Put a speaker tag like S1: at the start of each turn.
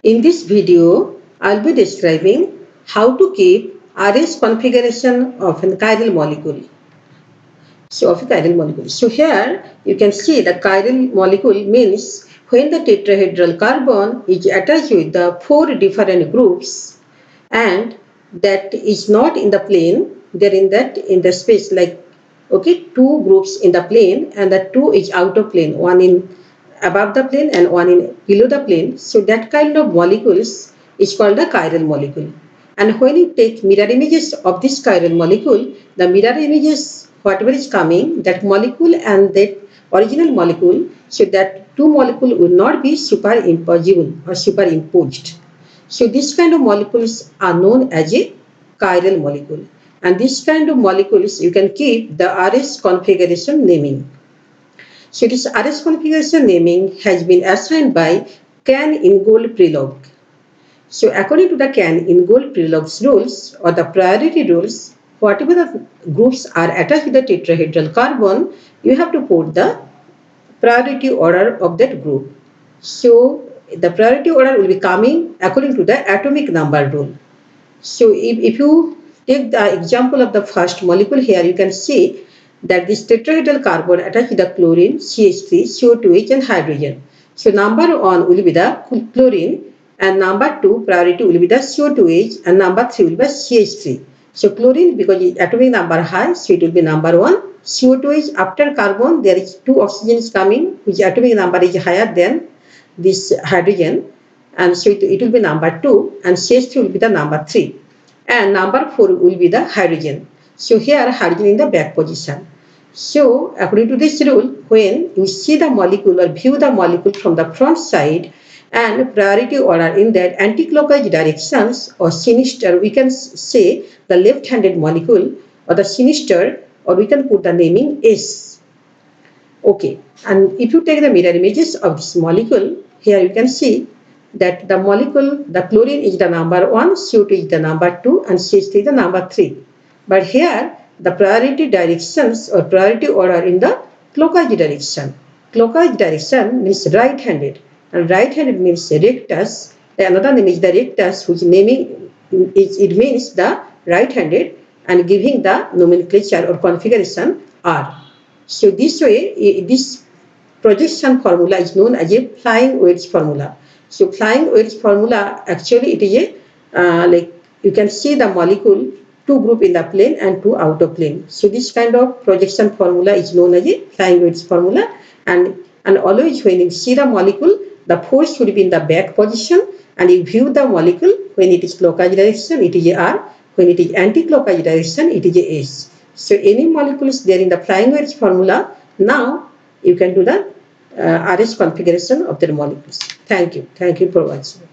S1: In this video, I'll be describing how to keep RS configuration of a chiral molecule. So here you can see the chiral molecule means when the tetrahedral carbon is attached with the four different groups and that is not in the plane, they're in the space, like two groups in the plane and the two is out of plane, one in above the plane and one in below the plane. So that kind of molecules is called a chiral molecule. And when you take mirror images of this chiral molecule, the mirror images, whatever is coming, that molecule and that original molecule, so that two molecules will not be superimposable or superimposed. So this kind of molecules are known as a chiral molecule. And this kind of molecules you can keep the RS configuration naming. So this RS configuration naming has been assigned by Can-Ingold-Prelog. So according to the Can-Ingold-Prelog's rules or the priority rules, whatever the groups are attached to the tetrahedral carbon, you have to put the priority order of that group. So the priority order will be coming according to the atomic number rule. So if you take the example of the first molecule here, you can see that this tetrahedral carbon attached to the chlorine, CH3, CO2H and hydrogen. So number 1 will be the chlorine and number 2 priority will be the CO2H and number 3 will be CH3. So chlorine, because its atomic number high, so it will be number 1. CO2H, after carbon there is 2 oxygens coming which atomic number is higher than this hydrogen, and so it will be number 2 and CH3 will be the number 3 and number 4 will be the hydrogen. So here hydrogen in the back position. So according to this rule, when you see the molecule or view the molecule from the front side and priority order in that anti-clockwise directions or sinister, we can say the left-handed molecule or the sinister, or we can put the naming S. Okay, and if you take the mirror images of this molecule, here you can see that the molecule, the chlorine is the number 1, CO2 is the number 2 and CH3 is the number 3. But here the priority directions or priority order in the clockwise direction. Clockwise direction means right-handed and right-handed means rectus. Another name is the rectus, which naming it means the right-handed and giving the nomenclature or configuration R. So this way, this projection formula is known as a flying wedge formula. So flying wedge formula, actually it is a like you can see the molecule, two group in the plane and two out of plane. So this kind of projection formula is known as a flying wedge formula, and always when you see the molecule, the force should be in the back position, and you view the molecule when it is clockwise direction, it is a R. When it is anti-clockwise direction, it is a S. So any molecules there in the flying wedge formula, now you can do the RS configuration of the molecules. Thank you. Thank you for watching.